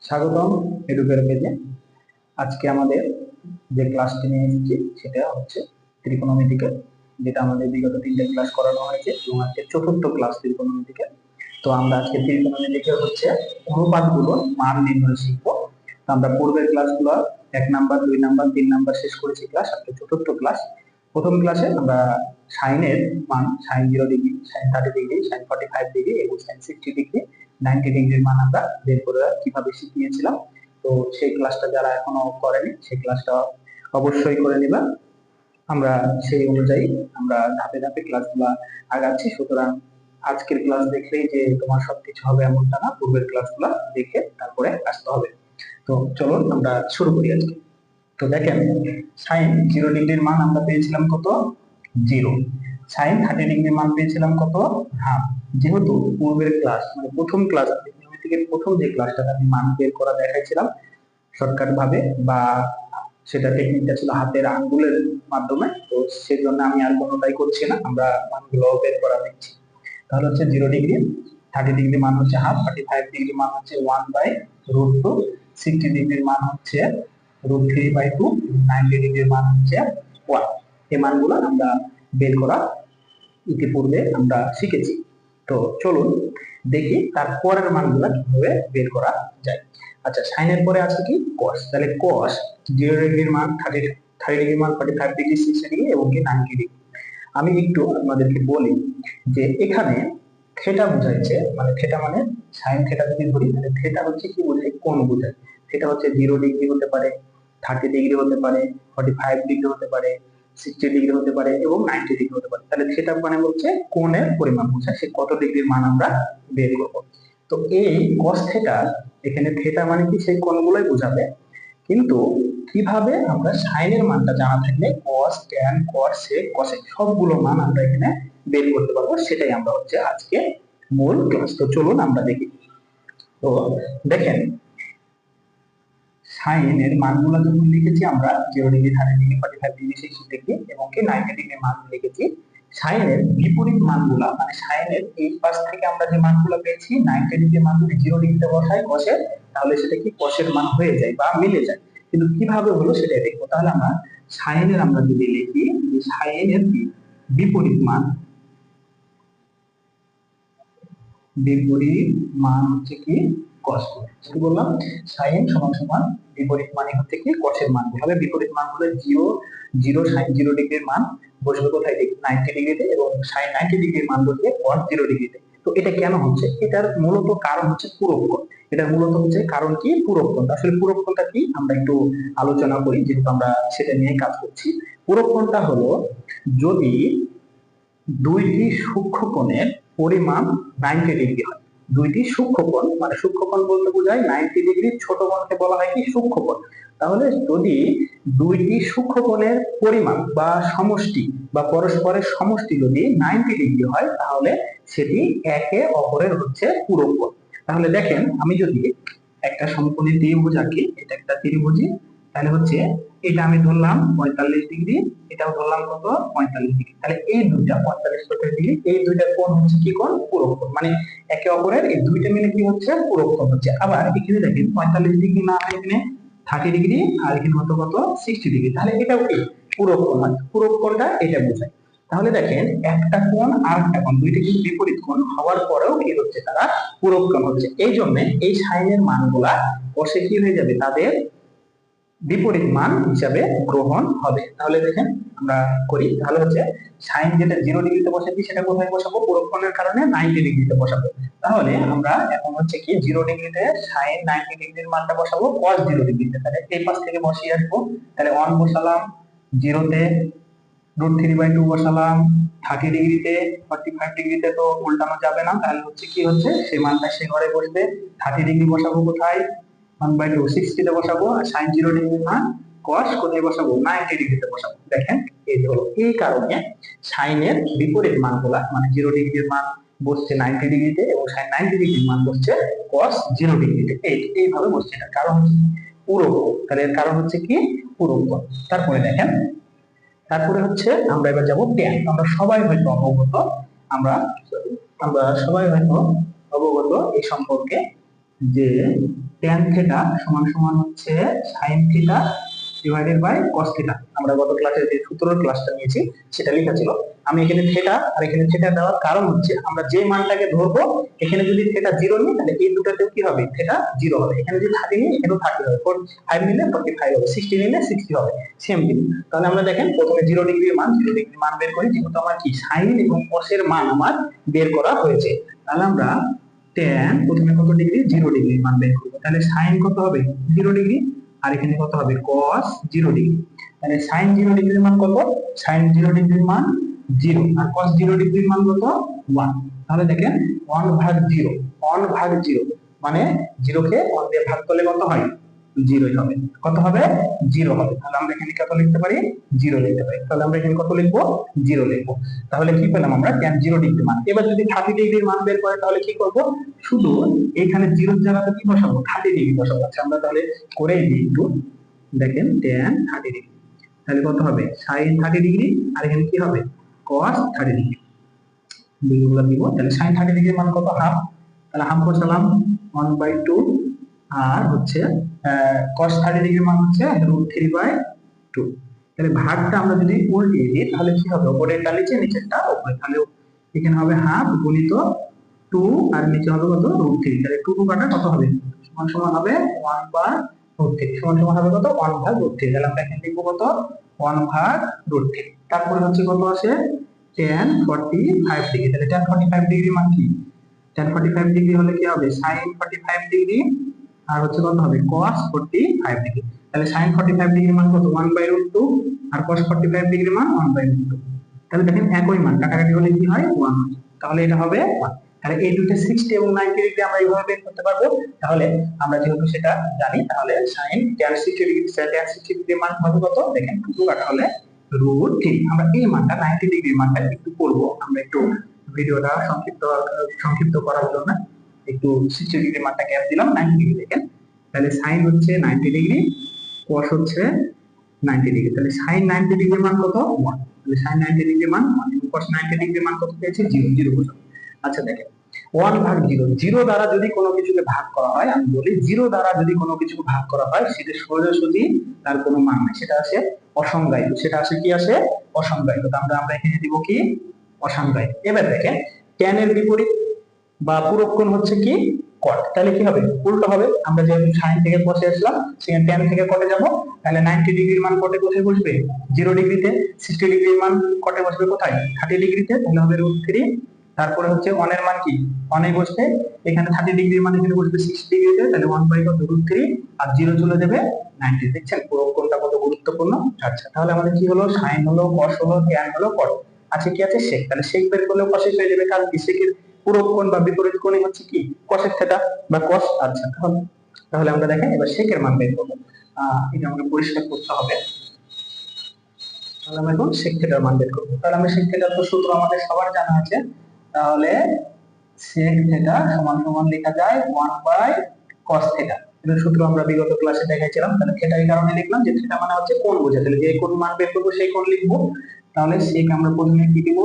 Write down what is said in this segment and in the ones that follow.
স্বাগতম এডুকের পেজে। আজকে আমাদের যে ক্লাসটি নিয়ে এসেছি সেটা হচ্ছে ত্রিকোণমিতিকের, যেটা আমাদের বিগত 3টে ক্লাস করানো হয়েছে এবং আজকে 4র্থ ক্লাস ত্রিকোণমিতিকের। তো আমরা আজকে ত্রিকোণমিতিকের হচ্ছে অনুপাতগুলোর মান নির্ণয় শিখবো। তো আমরা পূর্বের ক্লাসগুলো 1 নাম্বার 2 নাম্বার 3 নাম্বার শেষ করেছি ক্লাস, আজকে 4র্থ ক্লাস। প্রথম ক্লাসে আমরা সাইনের মান, sine 0 degree, sine 30 degree, sine 45 degree এবং সাইন 60 ডিগ্রি, 90 ডিগ্রির মান আমরা বের করে কিভাবে শিখিয়েছিলাম। তো সেই ক্লাসটা যারা এখনো করেনি সেই ক্লাসটা অবশ্যই করে নিবা। আমরা সেই অনুযায়ী আমরা ধাপে ধাপে ক্লাসগুলো আগাচ্ছি। সুতরাং আজকের ক্লাস দেখলেই যে তোমার সবকিছু হবে এমনটা না, পূর্বের ক্লাসগুলো দেখে তারপরে আসতে হবে। তো চলুন আমরা শুরু করি আজকে। তো দেখেন, সাইন 0 ডিগ্রির মান আমরা পেয়েছিলাম কত? 0। সাইন 30 ডিগ্রির মান পেয়েছিলাম কত? হাফ। যেহেতু পূর্বের ক্লাস মানে প্রথম ক্লাস থেকে প্রথম যে ক্লাসটা আমি মান বের করা দেখাইছিলাম শর্টকাট ভাবে, বা সেটা টেকনিকটা ছিল হাতের আঙ্গুলের মাধ্যমে, তো সেজন্য আমি আর কোনোটাই করছি না, আমরা মানগুলো বের করা দিচ্ছি। তাহলে হচ্ছে 0 ডিগ্রি, 30 ডিগ্রি মান হচ্ছে হাফ, 45 ডিগ্রি মান হচ্ছে 1/√2, 60 ডিগ্রির মান হচ্ছে √3/2, 90 ডিগ্রির মান হচ্ছে 1। এই মানগুলো আমরা বের করা ইতিপূর্বে আমরা শিখেছি। তো চলুন দেখি তারপরের মানগুলো কিভাবে বের করা যায়। আচ্ছা, সাইনের পরে আছে কি? কস। তাহলে কস 0 ডিগ্রির মান 30 ডিগ্রির মান 45 ডিগ্রি, 60 ডিগ্রি এবং কি 90 ডিগ্রি। আমি একটু আপনাদেরকে বলি যে এখানে থেটা বোঝাইছে, মানে থেটা মানে সাইন থেটা যদি ধরি তাহলে থেটা হচ্ছে কি বোঝায়? কোণ বোঝায়। থেটা হচ্ছে 0 ডিগ্রি হতে পারে, 30 ডিগ্রি হতে পারে, 45 ডিগ্রি হতে পারে, 60 ডিগ্রি হতে পারে এবং 90 ডিগ্রি হতে পারে। তাহলে থেটা মানে হচ্ছে কোণের পরিমাপ বোঝায়, সে কত ডিগ্রির মান আমরা বের করব। তো এই cos থেটা, এখানে থেটা মানে কি সেই কোণগুলোই বোঝাবে, কিন্তু কিভাবে আমরা সাইনের মানটা জানা থাকলে cos tan cot sec cosec সবগুলো মান আমরা এখানে বের করতে পারবো, সেটাই আমরা হচ্ছে আজকে মূল ক্লাস। তো চলুন আমরা দেখি। তো দেখেন, সাইনের মানগুলো যখন লিখেছি আমরা 0 ডিগ্রি, 30 ডিগ্রি, 45 ডিগ্রি, 60 ডিগ্রি এবং কি 90 ডিগ্রি মান লিখেছি, সাইনের বিপরীত মানগুলা মানে সাইনের এই পাশ থেকে আমরা যে মানগুলো পেয়েছি 90 ডিগ্রি মান যদি 0 ডিগ্রিতে বসাই কসের, তাহলে সেটা কি কসের মান হয়ে যায় বা মিলে যায়। কিন্তু কিভাবে হলো সেটাই দেখবো। তাহলে আমরা সাইনের আমরা যদি লিখি যে সাইনের বিপরীত মান, বিপরীত মান হচ্ছে কি? cos। কি বললাম? sin সমান সমান বিপরীত মানে হচ্ছে কি? cos এর মান। তাহলে বিপরীত মান হলো 0 0 sin 0 ডিগ্রির মান বসবে কোথায়? 90 ডিগ্রিতে এবং sin 90 ডিগ্রির মান বসবে cos 0 ডিগ্রিতে। তো এটা কেন হচ্ছে? এটার মূলত কারণ হচ্ছে পূরক কোণ। এটার মূলত হচ্ছে কারণ কি? পূরক কোণ। আসলে পূরক কোণটা কি আমরা একটু আলোচনা করি, যেহেতু আমরা সেটা নিয়ে কাজ করছি। পূরক কোণটা হলো যদি দুইটি সূক্ষ্মকোণের পরিমাণ 90 ডিগ্রি হয়। দুইটি সূক্ষ্মকোণ মানে সূক্ষ্মকোণ বলতে বোঝায় 90 ডিগ্রি ছোট কোণকে বলা হয় কি? সূক্ষ্মকোণ। তাহলে যদি দুইটি সূক্ষ্মকোণের পরিমাণ বা সমষ্টি বা পরস্পরের সমষ্টি যদি 90 ডিগ্রি হয় তাহলে সেটি একে অপরের হচ্ছে পূরক কোণ। তাহলে দেখেন, আমি যদি একটা সমকোণী ত্রিভুজ আঁকি, এটা একটা ত্রিভুজই, তাহলে হচ্ছে এটা আমি ধরলাম 45 ডিগ্রি, এটাও ধরলাম কত? 45 ডিগ্রি। তাহলে এই দুইটা 45 ডিগ্রি, এই দুইটা কোণ হচ্ছে কি কোণ? পূরক কোণ। মানে একে অপরের এই দুইটা মিলে কি হচ্ছে? পূরক কোণ হচ্ছে। আবার এখানে দেখেন 45 ডিগ্রি না হয় এখানে 30 ডিগ্রি আর এখানে হতো কত? 60 ডিগ্রি। তাহলে এটাও কি? পূরক কোণ। মানে পূরক কোণটা এটা বোঝায়। তাহলে দেখেন, একটা কোণ আর একটা কোণ দুইটা কিন্তু বিপরীত কোণ হওয়ার পরেও কি হচ্ছে? তারা পূরক কোণ হচ্ছে। এই জন্য এই সাইনের মানগুলা কষে কি হয়ে যাবে? তাদের বিপরীত মান হিসাবে গ্রহণ হবে। তাহলে দেখেন আমরা করি, তাহলে হচ্ছে সাইন যেটা 0 ডিগ্রিতে বসাচ্ছি সেটা কোথায় বসাবো? পূরক কোণের কারণে 90 ডিগ্রিতে বসাবো। তাহলে আমরা এখন হচ্ছে কি 0 ডিগ্রিতে সাইন 90 ডিগ্রির মানটা বসাবো cos 0 ডিগ্রিতে। তাহলে এই পাশ থেকে বসিয়ে আসবো। তাহলে 1 বসালাম, 0 তে √3/2 বসালাম, 30 ডিগ্রিতে, 45 ডিগ্রিতে তো উল্টানো যাবে না, তাহলে হচ্ছে কি হচ্ছে সেই মানটা সে ঘরে বসবে। 30 ডিগ্রি বসাবো কোথায়? 1/2, 60 তে বসাবো। আর sin 0 ডিগ্রি মান cos কোথায় বসাবো? 90 ডিগ্রিতে বসাবো। দেখেন এই হলো, এই কারণে সাইনের বিপরীত মানগুলা মানে 0 ডিগ্রির মান বসছে 90 ডিগ্রিতে এবং sin 90 ডিগ্রির মান বসছে cos 0 ডিগ্রিতে। এইভাবে বসছে। এটার কারণ হচ্ছে পূরক কোণ। তাহলে এর কারণ হচ্ছে কি? পূরক কোণ। তারপরে দেখেন, তারপরে হচ্ছে আমরা এবার যাব tan। আমরা সবাই হয়তো অবগত, আমরা আমরা সবাই হয়তো অবগত এই সম্পর্কে যে tan থিটা সমান সমান হচ্ছে sin theta divided by cos theta. আমরা গত ক্লাসে যে সূত্রের ক্লাসটা নিয়েছি সেটা লেখা ছিল। আমি এখানে থিটা আর এখানে থিটা দেওয়ার কারণ হচ্ছে আমরা যে মানটাকে ধরবো এখানে যদি থিটা 0 নিই তাহলে এই দুটাতেও কি হবে, থিটা 0 হবে। এখানে যদি 30 নিই এখানেও 30 হবে, 5 নিলে 45 হবে, 60 নিলে 60 হবে, সেম জিনিস। তাহলে আমরা দেখেন প্রথমে 0 ডিগ্রির মান, 0 ডিগ্রির মান বের করি, যেহেতু আমার কি sin এবং cos এর মান আমার বের করা হয়েছে। তাহলে আমরা tan প্রথমে কত ডিগ্রি, 0 ডিগ্রির মান বের করব। তাহলে sin কত হবে, 0 ডিগ্রি, আর এখানে কত হবে, cos 0 ডিগ্রি। তাহলে sin 0 ডিগ্রির মান কত, sin 0 ডিগ্রির মান 0 আর cos 0 ডিগ্রির মান কত, 1। তাহলে দেখেন 1 ভাগ 0, 1 ভাগ 0 মানে 0 কে 1 দিয়ে ভাগ করলে কত হয়, 0 হবে। কত হবে, 0 হবে। তাহলে আমরা এখানে কত লিখতে পারি, 0 লিখতে পারি। তাহলে আমরা এখানে কত লিখবো, 0 লিখবো। তাহলে কি পেলাম আমরা, tan 0 ডিগ্রি মান। এবার যদি 30 ডিগ্রির মান বের করে তাহলে কি করব, শুধু এখানে 0 এর জায়গাতে কি বসাবো, 30 ডিগ্রি বসাবো। আচ্ছা আমরা তাহলে করেই দিই একটু, দেখেন tan 30 ডিগ্রি, তাহলে কত হবে, sin 30 ডিগ্রি, আর এখানে কি হবে, cos 30 ডিগ্রি। ডিগ্রিগুলো দিব। তাহলে sin 30 ডিগ্রির মান কত, হাফ। তাহলে হাফ বসালাম, 1/2, আর হচ্ছে cos 30 ডিগ্রির মান হচ্ছে √3/2। তাহলে ভাগটা আমরা যদি উল্টিয়ে দিই তাহলে কি হবে, উপরেরটা নিচে, নিচেরটা উপরে। তাহলে এখানে হবে হাফ গুণিত 2 আর নিচে হবে কত, √3। তাহলে 2 কাটা কত হবে, সমান সমান হবে 1/√3, সমান সমান হবে কত, 1/√3। তাহলে আমরা এখানে লিখবো কত, 1/√3। তারপরে হচ্ছে কত আছে, tan 45 ডিগ্রি। তাহলে tan 45 ডিগ্রি মান কি, tan 45 ডিগ্রি হলে কি হবে, sin 45 ডিগ্রি, আর হচ্ছে কত হবে, cos 45 ডিগ্রি। তাহলে sin 45 ডিগ্রি মান কত, 1/√2, আর cos 45 ডিগ্রি মান 1/√2। তাহলে দেখেন একই মান, কাটাকাটি হলে কি হয়, 1। তাহলে এটা হবে 1। তাহলে এই দুটো 60 এবং 90 ডিগ্রি আমরা এইভাবে বের করতে পারবো। তাহলে আমরা যেহেতু সেটা জানি, তাহলে sin tan 60 degree, tan 60 degree মান হবে কত, দেখেন 2 কাটা হলে √3। আমরা এই মানটা 90 ডিগ্রি মানটা একটু করব। আমরা একটু ভিডিওটা সংক্ষিপ্ত করার জন্য একটু 60 ডিগ্রি মানটা গ্যাপ দিলাম, 90 ডিগ্রি দেখেন। তাহলে sin হচ্ছে 90 ডিগ্রি, cos হচ্ছে 90 ডিগ্রি। তাহলে sin 90 ডিগ্রির মান কত, 1। তাহলে sin 90 ডিগ্রির মান 1 এবং cos 90 ডিগ্রির মান কত পেয়েছি, 0, 0 বসাবো। আচ্ছা দেখেন 1 ভাগ 0, 0 দ্বারা যদি কোনো কিছুকে ভাগ করা হয়, আমি বলি 0 দ্বারা যদি কোনো কিছুকে ভাগ করা হয় সেটা সোজাসুজি তার কোনো মান নাই, সেটা আসে অসংজ্ঞায়িত। সেটা আসে কি, আসে অসংজ্ঞায়িত। আমরা এখানে দিব কি, অসংজ্ঞায়িত। এবার দেখেন tan এর বিপরীত বা পূরক কোণ হচ্ছে কি, cot। তাহলে কি হবে, উল্টো হবে। আমরা যেহেতু sin থেকে cos এ আসলাম, সেখানে tan থেকে cot এ যাব। তাহলে 90 ডিগ্রির মান cot এ কোথায় বসবে, 0 ডিগ্রিতে। 60 ডিগ্রির মান cot এ বসবে কোথায়, 30 ডিগ্রিতে। তাহলে হবে √3। তারপরে হচ্ছে 1 এর মান কি, 1 এ বসবে এখানে 30 ডিগ্রির মান এখানে বসবে 60 ডিগ্রিতে। তাহলে 1/√3, আর 0 চলে যাবে 90। দেখছেন পূরক কোণটা কত গুরুত্বপূর্ণ। আচ্ছা তাহলে আমাদের কি হলো, sin হলো, cos হলো, tan হলো, cot। আছে কি আছে, sec। তাহলে sec বের করলে cosec হয়ে যাবে, কারণ কি সেকের পূরক কোণ বা বিপরীত কোণই হচ্ছে কি, cosec থিটা বা cos। আচ্ছা তাহলে আমরা দেখেন এবার সেকের মান বের করব। এটা আমাকে পরিষ্কার করতে হবে। তাহলে আমরা এখন sec থিটার মান বের করব। তাহলে আমরা sec থিটার তো সূত্র আমাদের সবার জানা আছে। তাহলে sec থিটা সমান সমান লেখা যায় 1/cos থিটা। এর সূত্র আমরা বিগত ক্লাসে দেখাইছিলাম। তাহলে থিটা এই কারণে লিখলাম যে থিটা মানে হচ্ছে কোণ বোঝায়। তাহলে যে কোণ মান বের করব সেই কোণ লিখব। তাহলে sec আমরা প্রথমে কি দিব,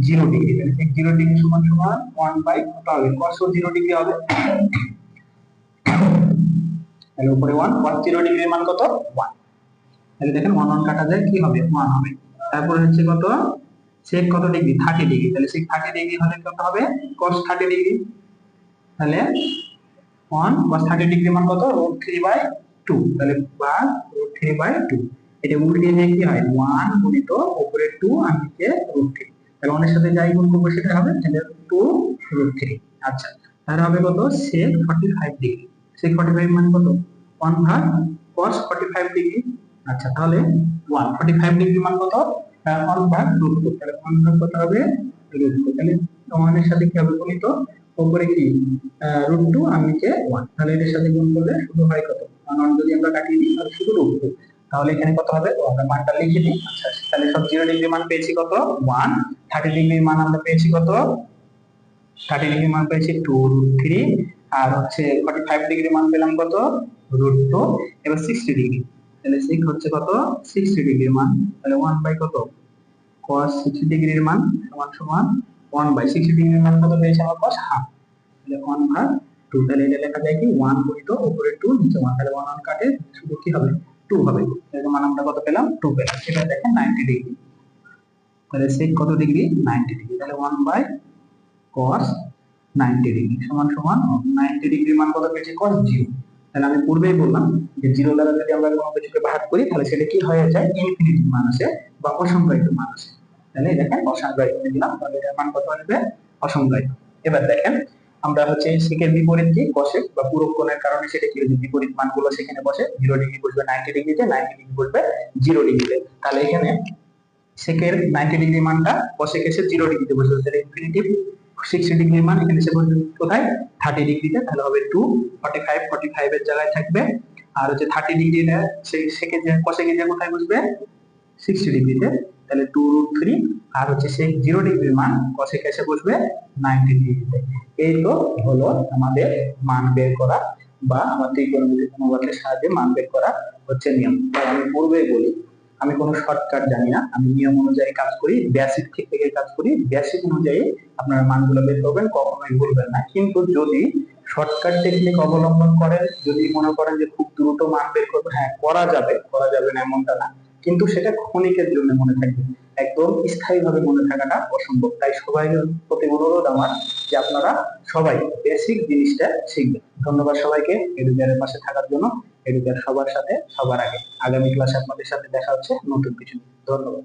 0 ডিগ্রি। তাহলে sec 0 ডিগ্রি সমান সমান 1/, কত হবে, cos 0 ডিগ্রি হবে। তাহলে উপরে 1, cos 0 ডিগ্রির মান কত, 1। তাহলে দেখেন 1 1 কাটা যায়, কি হবে, 1 হবে। তারপর হচ্ছে কত, sec কত ডিগ্রি, 30 ডিগ্রি। তাহলে sec 30 ডিগ্রি হলে কত হবে, cos 30 ডিগ্রি। তাহলে 1 cos 30 ডিগ্রি মান কত, √3/2। তাহলে ভাগ √3/2। এটা উল্টিয়ে দিয়ে কি হয়, 1 গুণিত উপরে 2 আর নিচে √3। তাহলে 1 এর সাথে যাই গুণ করব সেটা হবে তাহলে 2√3। আচ্ছা তাহলে হবে কত, sec 45 ডিগ্রি। sec 45 মানে কত, 1 ভাগ cos 45 ডিগ্রি। আচ্ছা তাহলে 1 45 ডিগ্রি মান কত, 1 ভাগ √2। তাহলে 1 ভাগ কত হবে, √2। তাহলে 1 এর সাথে কি হবে, গুণিত উপরে কি √2 আর নিচে 1। তাহলে এর সাথে গুণ করলে শুধু হয় কত, 1 যদি আমরা কাটিয়ে দিই তাহলে শুধু √2। তাহলে এখানে কত হবে, তো আমরা মানটা লিখে দিই। আচ্ছা তাহলে সব 0 ডিগ্রি মান পেয়েছি কত, 1। 30 ডিগ্রি মান আমরা পেয়েছি কত, 30 ডিগ্রি মান পেয়েছি 2√3। আর হচ্ছে 45 ডিগ্রি মান পেলাম কত, √2। এবার 60 ডিগ্রি, তাহলে sec হচ্ছে কত, 60 ডিগ্রি মান। তাহলে 1 কত, cos 60 ডিগ্রির মান সমান সমান 1/60 ডিগ্রির মান কত পেয়েছি আমরা, cos হাফ। তাহলে 1 ভাগ 2, তাহলে এটা লেখা যায় কি 1 গুণিত উপরে 2 নিচে 1, তাহলে 1 কাটে শুধু কি হবে 2 হবে। এর মান আমরা কত পেলাম 2 পেলাম। এটা দেখেন 90 ডিগ্রি, তাহলে sec কত ডিগ্রি 90 ডিগ্রি, তাহলে 1 বাই cos 90 ডিগ্রি সমান সমান 90 ডিগ্রি মান কত পেয়েছি cos 0। তাহলে আমি পূর্বেই বললাম যে 0 দ্বারা যদি আমরা কোনো কিছুকে ভাগ করি তাহলে সেটা কি হয়ে যায় ইনফিনিটি মান আসে বা অসংজ্ঞায়িত মান আসে। তাহলে দেখেন অসংজ্ঞায়িত দিলাম, তাহলে এর মান কত আসবে অসংজ্ঞায়িত। এবার দেখেন আমরা হচ্ছে sec এর বিপরীত কি cosec বা পূরক কোণের কারণে সেটা কি হচ্ছে বিপরীত মানগুলো সেখানে বসে, 0 ডিগ্রি বসবে 90 ডিগ্রিতে, 90 ডিগ্রি বসবে 0 ডিগ্রিতে। তাহলে এখানে sec এর 90 ডিগ্রি মানটা cosec এসে 0 ডিগ্রিতে বসবে, তাহলে ইনফিনিটিভ 60 ডিগ্রি মান এখানে এসে বসবে কোথায় 30 ডিগ্রিতে, তাহলে হবে 2 45 45 এর জায়গায় থাকবে। আর হচ্ছে 30 ডিগ্রিটা সেই sec এর যে cosec এর যে কোথায় বসবে 60 ডিগ্রিতে, তাহলে 2√3। আর হচ্ছে সেই 0 ডিগ্রি মান cosec এসে বসবে 90 ডিগ্রিতে। এই তো হলো আমাদের মান বের করা বা আমার ত্রিকোণমিতিক অনুপাতের সাহায্যে মান বের করা হচ্ছে নিয়ম। তাই আমি পূর্বেই বলি আমি কোনো শর্টকাট জানি না, আমি নিয়ম অনুযায়ী কাজ করি, বেসিক থেকে কাজ করি, বেসিক অনুযায়ী আপনারা মানগুলো বের করবেন, কখনোই ভুলবেন না। কিন্তু যদি শর্টকাট টেকনিক অবলম্বন করেন, যদি মনে করেন যে খুব দ্রুত মান বের করবে, হ্যাঁ করা যাবে না এমনটা না, কিন্তু সেটা ক্ষণিকের জন্য মনে থাকবে, একদম স্থায়ীভাবে মনে থাকাটা অসম্ভব। তাই সবাই প্রতি অনুরোধ আমার যে আপনারা সবাই বেসিক জিনিসটা শিখবেন। ধন্যবাদ সবাইকে এডুকেয়ারের পাশে থাকার জন্য। এডুকেয়ার সবার সাথে সবার আগে। আগামী ক্লাসে আপনাদের সাথে দেখা হচ্ছে নতুন কিছু নিয়ে। ধন্যবাদ।